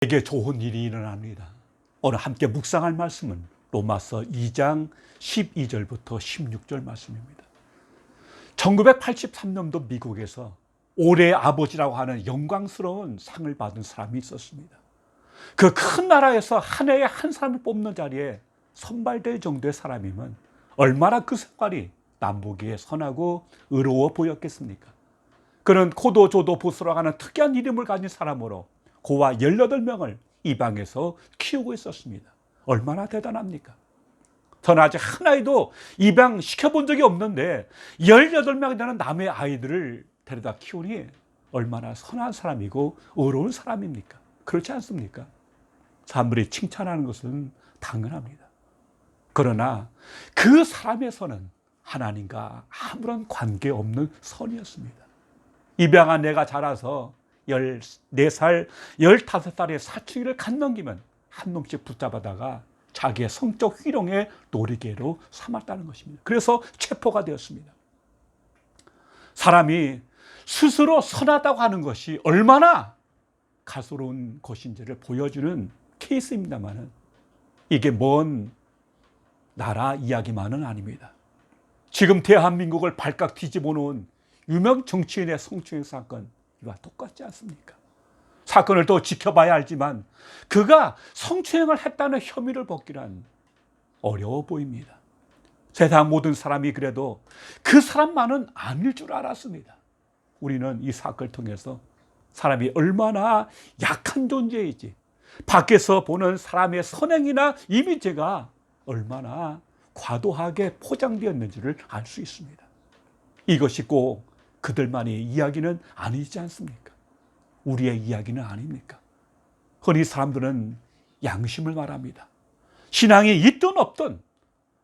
되게 좋은 일이 일어납니다. 오늘 함께 묵상할 말씀은 로마서 2장 12절부터 16절 말씀입니다. 1983년도 미국에서 올해의 아버지라고 하는 영광스러운 상을 받은 사람이 있었습니다. 그 큰 나라에서 한 해에 한 사람을 뽑는 자리에 선발될 정도의 사람이면 얼마나 그 생활이 남보기에 선하고 의로워 보였겠습니까? 그는 코도 조도 보스라고 하는 특이한 이름을 가진 사람으로 고아 18명을 입양해서 키우고 있었습니다. 얼마나 대단합니까? 저는 아직 한 아이도 입양시켜본 적이 없는데 18명이 되는 남의 아이들을 데려다 키우니 얼마나 선한 사람이고 의로운 사람입니까? 그렇지 않습니까? 사람들이 칭찬하는 것은 당연합니다. 그러나 그 사람의 선은 하나님과 아무런 관계없는 선이었습니다. 입양한 애가 자라서 14살, 15살의 사춘기를 갓 넘기면 한 놈씩 붙잡아다가 자기의 성적 희롱의 놀이개로 삼았다는 것입니다. 그래서 체포가 되었습니다. 사람이 스스로 선하다고 하는 것이 얼마나 가소로운 것인지를 보여주는 케이스입니다만 이게 먼 나라 이야기만은 아닙니다. 지금 대한민국을 발칵 뒤집어 놓은 유명 정치인의 성추행 사건, 이와 똑같지 않습니까? 사건을 더 지켜봐야 알지만 그가 성추행을 했다는 혐의를 벗기란 어려워 보입니다. 세상 모든 사람이 그래도 그 사람만은 아닐 줄 알았습니다. 우리는 이 사건을 통해서 사람이 얼마나 약한 존재이지, 밖에서 보는 사람의 선행이나 이미지가 얼마나 과도하게 포장되었는지를 알 수 있습니다. 이것이 꼭 그들만의 이야기는 아니지 않습니까? 우리의 이야기는 아닙니까? 흔히 사람들은 양심을 말합니다. 신앙이 있든 없든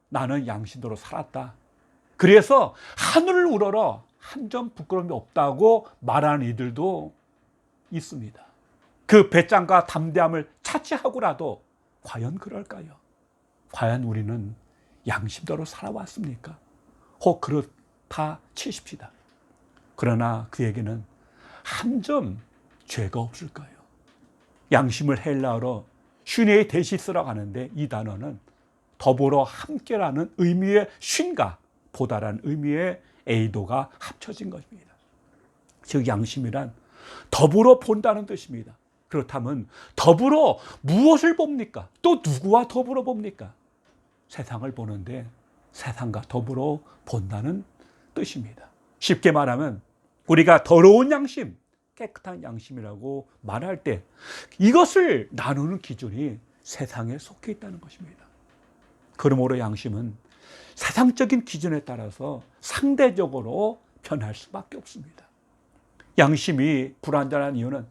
나는 양심대로 살았다. 그래서 하늘을 우러러 한 점 부끄러움이 없다고 말하는 이들도 있습니다. 그 배짱과 담대함을 차치하고라도 과연 그럴까요? 과연 우리는 양심대로 살아왔습니까? 혹 그렇다 치십시다. 그러나 그에게는 한 점 죄가 없을까요? 양심을 헬라어로 슈네이 데시스라고 하는데 이 단어는 더불어 함께라는 의미의 쉰과 보다라는 의미의 에이도가 합쳐진 것입니다. 즉 양심이란 더불어 본다는 뜻입니다. 그렇다면 더불어 무엇을 봅니까? 또 누구와 더불어 봅니까? 세상을 보는데 세상과 더불어 본다는 뜻입니다. 쉽게 말하면 우리가 더러운 양심, 깨끗한 양심이라고 말할 때 이것을 나누는 기준이 세상에 속해 있다는 것입니다. 그러므로 양심은 세상적인 기준에 따라서 상대적으로 변할 수밖에 없습니다. 양심이 불완전한 이유는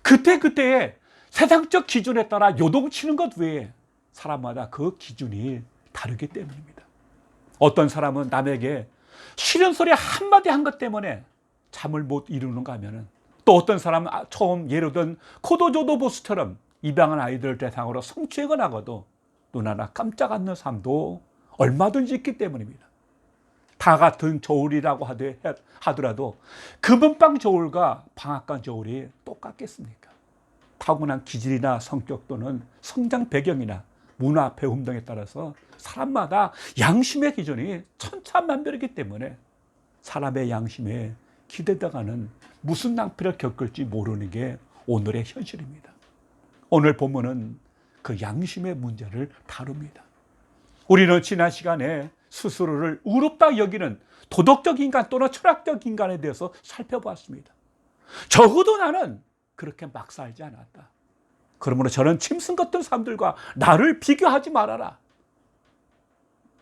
그때그때의 세상적 기준에 따라 요동치는 것 외에 사람마다 그 기준이 다르기 때문입니다. 어떤 사람은 남에게 싫은 소리 한마디 한 것 때문에 잠을 못 이루는가 하면은, 또 어떤 사람은 처음 예로 든 코도조도 보스처럼 입양한 아이들 대상으로 성추행을 하고도 눈 하나 깜짝 않는 사람도 얼마든지 있기 때문입니다. 다 같은 저울이라고 하더라도 금은방 저울과 방앗간 저울이 똑같겠습니까? 타고난 기질이나 성격 또는 성장 배경이나 문화 배움 등에 따라서 사람마다 양심의 기준이 천차만별이기 때문에 사람의 양심에 기대다가는 무슨 낭패를 겪을지 모르는 게 오늘의 현실입니다. 오늘 본문은 그 양심의 문제를 다룹니다. 우리는 지난 시간에 스스로를 의롭다 여기는 도덕적 인간 또는 철학적 인간에 대해서 살펴보았습니다. 적어도 나는 그렇게 막 살지 않았다. 그러므로 저는 짐승 같은 사람들과 나를 비교하지 말아라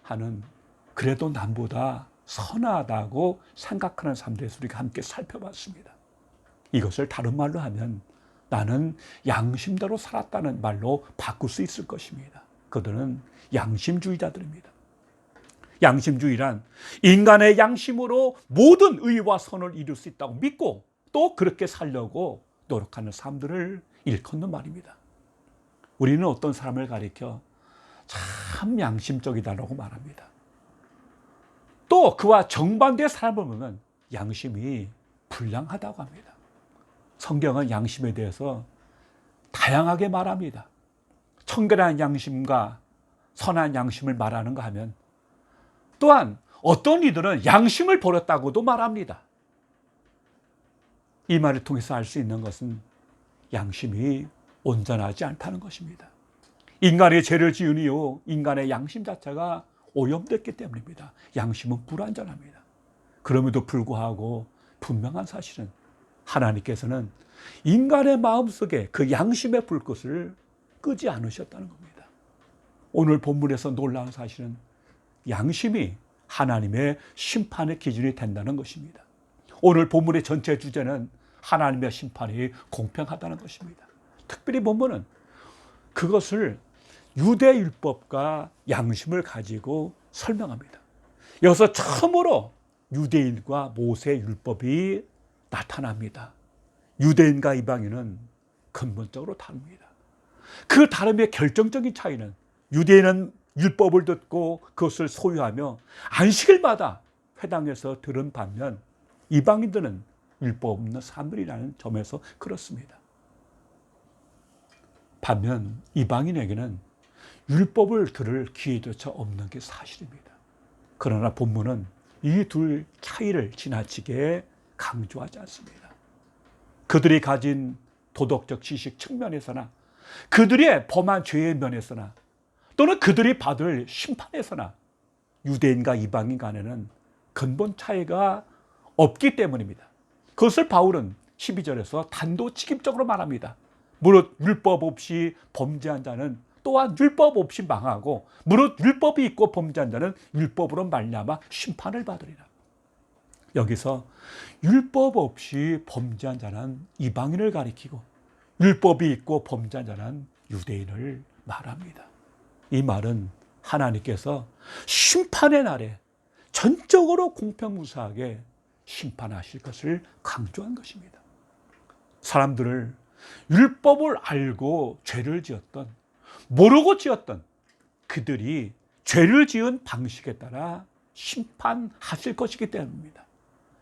하는, 그래도 남보다 선하다고 생각하는 사람들에서 우리가 함께 살펴봤습니다. 이것을 다른 말로 하면 나는 양심대로 살았다는 말로 바꿀 수 있을 것입니다. 그들은 양심주의자들입니다. 양심주의란 인간의 양심으로 모든 의와 선을 이룰 수 있다고 믿고 또 그렇게 살려고 노력하는 사람들을 일컫는 말입니다. 우리는 어떤 사람을 가리켜 참 양심적이다라고 말합니다. 또 그와 정반대의 사람을 보면 양심이 불량하다고 합니다. 성경은 양심에 대해서 다양하게 말합니다. 청결한 양심과 선한 양심을 말하는가 하면 또한 어떤 이들은 양심을 버렸다고도 말합니다. 이 말을 통해서 알 수 있는 것은 양심이 온전하지 않다는 것입니다. 인간의 죄를 지은 이후 인간의 양심 자체가 오염됐기 때문입니다. 양심은 불완전합니다. 그럼에도 불구하고 분명한 사실은 하나님께서는 인간의 마음속에 그 양심의 불꽃을 끄지 않으셨다는 겁니다. 오늘 본문에서 놀라운 사실은 양심이 하나님의 심판의 기준이 된다는 것입니다. 오늘 본문의 전체 주제는 하나님의 심판이 공평하다는 것입니다. 특별히 본문은 그것을 유대 율법과 양심을 가지고 설명합니다. 여기서 처음으로 유대인과 모세 율법이 나타납니다. 유대인과 이방인은 근본적으로 다릅니다. 그 다름의 결정적인 차이는 유대인은 율법을 듣고 그것을 소유하며 안식을 받아 회당에서 들은 반면 이방인들은 율법 없는 사람들이라는 점에서 그렇습니다. 반면 이방인에게는 율법을 들을 기회조차 없는 게 사실입니다. 그러나 본문은 이 둘 차이를 지나치게 강조하지 않습니다. 그들이 가진 도덕적 지식 측면에서나 그들의 범한 죄의 면에서나 또는 그들이 받을 심판에서나 유대인과 이방인 간에는 근본 차이가 없기 때문입니다. 그것을 바울은 12절에서 단도직입적으로 말합니다. 무릇 율법 없이 범죄한 자는 또한 율법 없이 망하고 무릇 율법이 있고 범죄한 자는 율법으로 말미암아 심판을 받으리라. 여기서 율법 없이 범죄한 자는 이방인을 가리키고 율법이 있고 범죄한 자는 유대인을 말합니다. 이 말은 하나님께서 심판의 날에 전적으로 공평무사하게 심판하실 것을 강조한 것입니다. 사람들을 율법을 알고 죄를 지었던, 모르고 지었던 그들이 죄를 지은 방식에 따라 심판하실 것이기 때문입니다.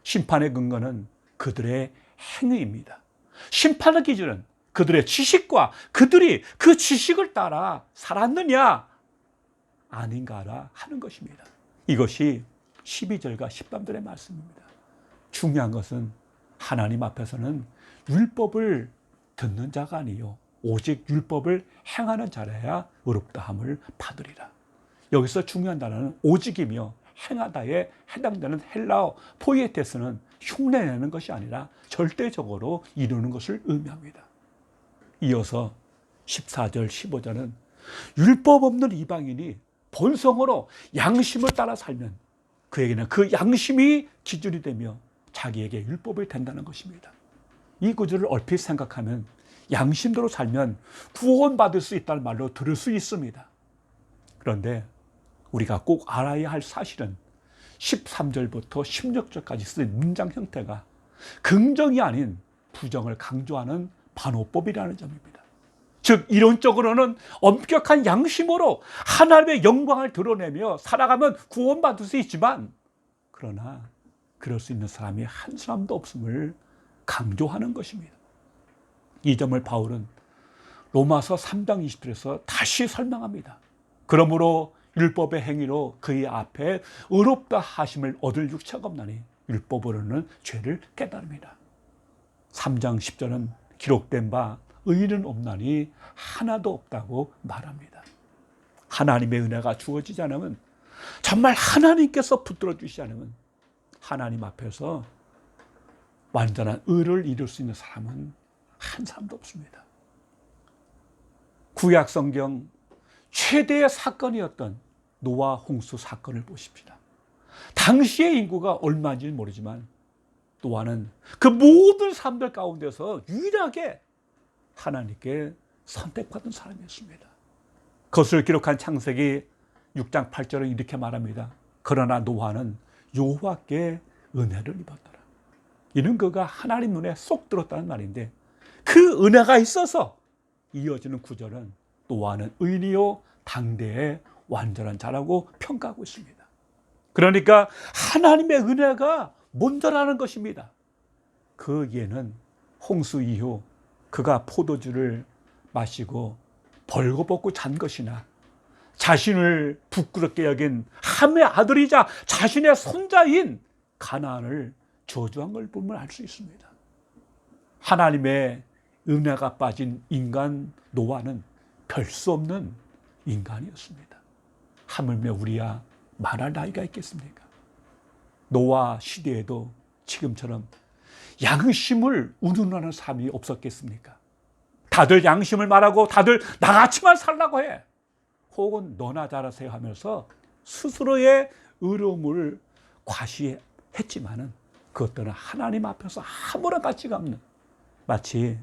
심판의 근거는 그들의 행위입니다. 심판의 기준은 그들의 지식과 그들이 그 지식을 따라 살았느냐 아닌가라 하는 것입니다. 이것이 12절과 13절의 말씀입니다. 중요한 것은 하나님 앞에서는 율법을 듣는 자가 아니요 오직 율법을 행하는 자라야 의롭다함을 받으리라. 여기서 중요한 단어는 오직이며 행하다에 해당되는 헬라어 포이에테스는 흉내내는 것이 아니라 절대적으로 이루는 것을 의미합니다. 이어서 14절 15절은 율법 없는 이방인이 본성으로 양심을 따라 살면 그에게는 그 양심이 기준이 되며 자기에게 율법이 된다는 것입니다. 이 구절을 얼핏 생각하면 양심대로 살면 구원받을 수 있다는 말로 들을 수 있습니다. 그런데 우리가 꼭 알아야 할 사실은 13절부터 16절까지 쓴 문장 형태가 긍정이 아닌 부정을 강조하는 반어법이라는 점입니다. 즉 이론적으로는 엄격한 양심으로 하나님의 영광을 드러내며 살아가면 구원받을 수 있지만 그러나 그럴 수 있는 사람이 한 사람도 없음을 강조하는 것입니다. 이 점을 바울은 로마서 3장 20절에서 다시 설명합니다. 그러므로 율법의 행위로 그의 앞에 의롭다 하심을 얻을 육체가 없나니 율법으로는 죄를 깨달음이라. 3장 10절은 기록된 바 의인은 없나니 하나도 없다고 말합니다. 하나님의 은혜가 주어지지 않으면 정말 하나님께서 붙들어 주시지 않으면 하나님 앞에서 완전한 의를 이룰 수 있는 사람은 한 사람도 없습니다. 구약 성경 최대의 사건이었던 노아 홍수 사건을 보십시다. 당시의 인구가 얼마인지는 모르지만 노아는 그 모든 사람들 가운데서 유일하게 하나님께 선택받은 사람이었습니다. 그것을 기록한 창세기 6장 8절은 이렇게 말합니다. 그러나 노아는 여호와께 은혜를 입었더라. 이는 그가 하나님 눈에 쏙 들었다는 말인데 그 은혜가 있어서 이어지는 구절은 노아는 의인이요 당대의 완전한 자라고 평가하고 있습니다. 그러니까 하나님의 은혜가 먼저라는 것입니다. 그 예는 홍수 이후 그가 포도주를 마시고 벌거벗고 잔 것이나 자신을 부끄럽게 여긴 함의 아들이자 자신의 손자인 가나안을 저주한 걸 보면 알 수 있습니다. 하나님의 은혜가 빠진 인간 노아는 별 수 없는 인간이었습니다. 하물며 우리야 말할 나이가 있겠습니까? 노아 시대에도 지금처럼 양심을 운운하는 삶이 없었겠습니까? 다들 양심을 말하고 다들 나같이만 살라고 해. 혹은 너나 잘하세요 하면서 스스로의 의로움을 과시했지만은 그것들은 하나님 앞에서 아무런 가치가 없는, 마치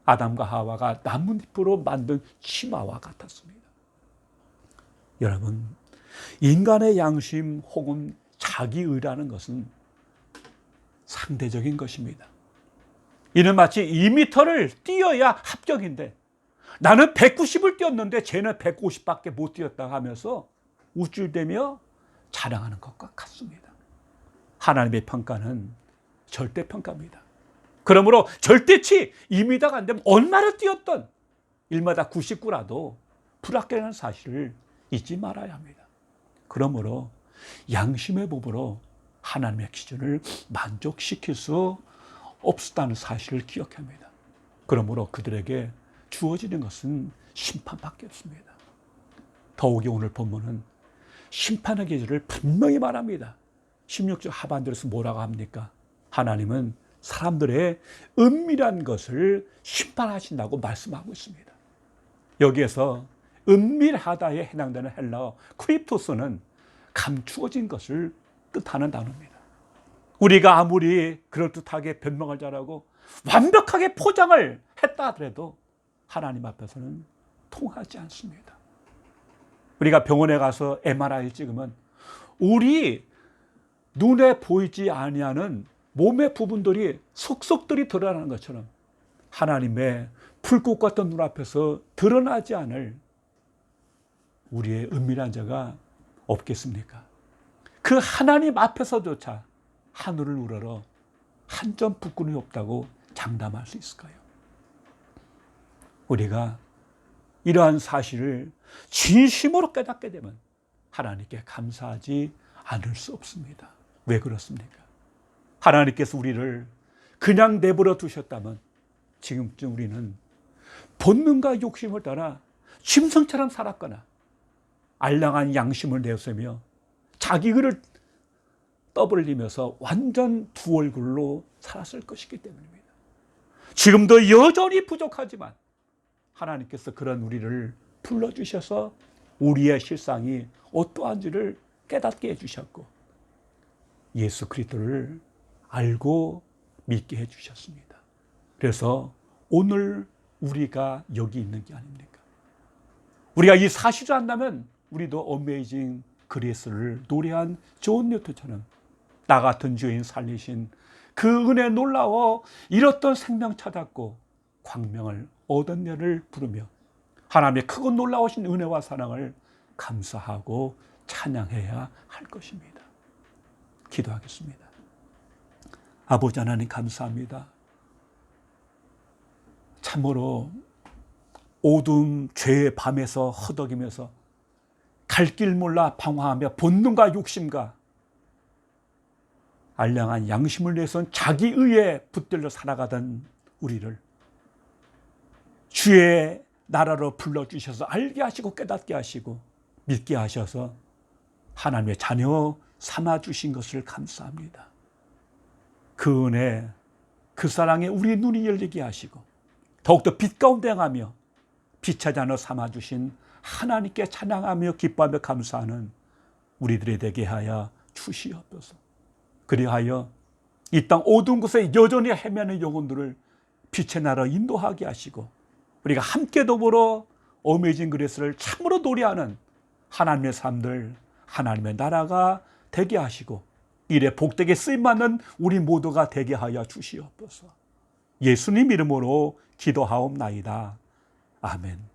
아담과 하와가 나뭇잎으로 만든 치마와 같았습니다. 여러분, 인간의 양심 혹은 자기의라는 것은 상대적인 것입니다. 이는 마치 2m를 뛰어야 합격인데 나는 190을 뛰었는데 쟤는 150밖에 못 뛰었다 하면서 우쭐대며 자랑하는 것과 같습니다. 하나님의 평가는 절대평가입니다. 그러므로 절대치 2m가 안 되면 얼마나 뛰었던 1마다 99라도 불합격이라는 사실을 잊지 말아야 합니다. 그러므로 양심의 법으로 하나님의 기준을 만족시킬 수 없었다는 사실을 기억합니다. 그러므로 그들에게 주어지는 것은 심판밖에 없습니다. 더욱이 오늘 본문은 심판의 계절을 분명히 말합니다. 16절 하반절에서 뭐라고 합니까? 하나님은 사람들의 은밀한 것을 심판하신다고 말씀하고 있습니다. 여기에서 은밀하다에 해당되는 헬라어 크립토스는 감추어진 것을 뜻하는 단어입니다. 우리가 아무리 그럴듯하게 변명을 잘하고 완벽하게 포장을 했다 하더라도 하나님 앞에서는 통하지 않습니다. 우리가 병원에 가서 MRI 찍으면 우리 눈에 보이지 아니하는 몸의 부분들이 속속들이 드러나는 것처럼 하나님의 불꽃 같은 눈앞에서 드러나지 않을 우리의 은밀한 자가 없겠습니까? 그 하나님 앞에서조차 하늘을 우러러 한 점 부끄러움이 없다고 장담할 수 있을까요? 우리가 이러한 사실을 진심으로 깨닫게 되면 하나님께 감사하지 않을 수 없습니다. 왜 그렇습니까? 하나님께서 우리를 그냥 내버려 두셨다면 지금쯤 우리는 본능과 욕심을 따라 짐승처럼 살았거나 알량한 양심을 내세우며 자기 의를 떠벌리면서 완전 두 얼굴로 살았을 것이기 때문입니다. 지금도 여전히 부족하지만 하나님께서 그런 우리를 불러주셔서 우리의 실상이 어떠한지를 깨닫게 해주셨고 예수 그리스도를 알고 믿게 해주셨습니다. 그래서 오늘 우리가 여기 있는 게 아닙니까? 우리가 이 사실을 안다면 우리도 어메이징 그레이스를 노래한 존 뉴턴처럼 나 같은 죄인 살리신 그 은혜 놀라워 잃었던 생명 찾았고 광명을 얻은 여를 부르며 하나님의 크고 놀라우신 은혜와 사랑을 감사하고 찬양해야 할 것입니다. 기도하겠습니다. 아버지 하나님 감사합니다. 참으로 어두운 죄의 밤에서 허덕이면서 갈 길 몰라 방황하며 본능과 욕심과 알량한 양심을 내선 자기의에 붙들려 살아가던 우리를 주의 나라로 불러주셔서 알게 하시고 깨닫게 하시고 믿게 하셔서 하나님의 자녀 삼아주신 것을 감사합니다. 그 은혜, 그 사랑에 우리 눈이 열리게 하시고 더욱더 빛 가운데 행하며 빛의 자녀 삼아주신 하나님께 찬양하며 기뻐하며 감사하는 우리들이 되게 하여 주시옵소서. 그리하여 이 땅 어두운 곳에 여전히 헤매는 영혼들을 빛의 나라로 인도하게 하시고 우리가 함께 더불어 어메이징 그레이스를 참으로 노래하는 하나님의 삶들, 하나님의 나라가 되게 하시고 일에 복되게 쓰임받는 우리 모두가 되게 하여 주시옵소서. 예수님 이름으로 기도하옵나이다. 아멘.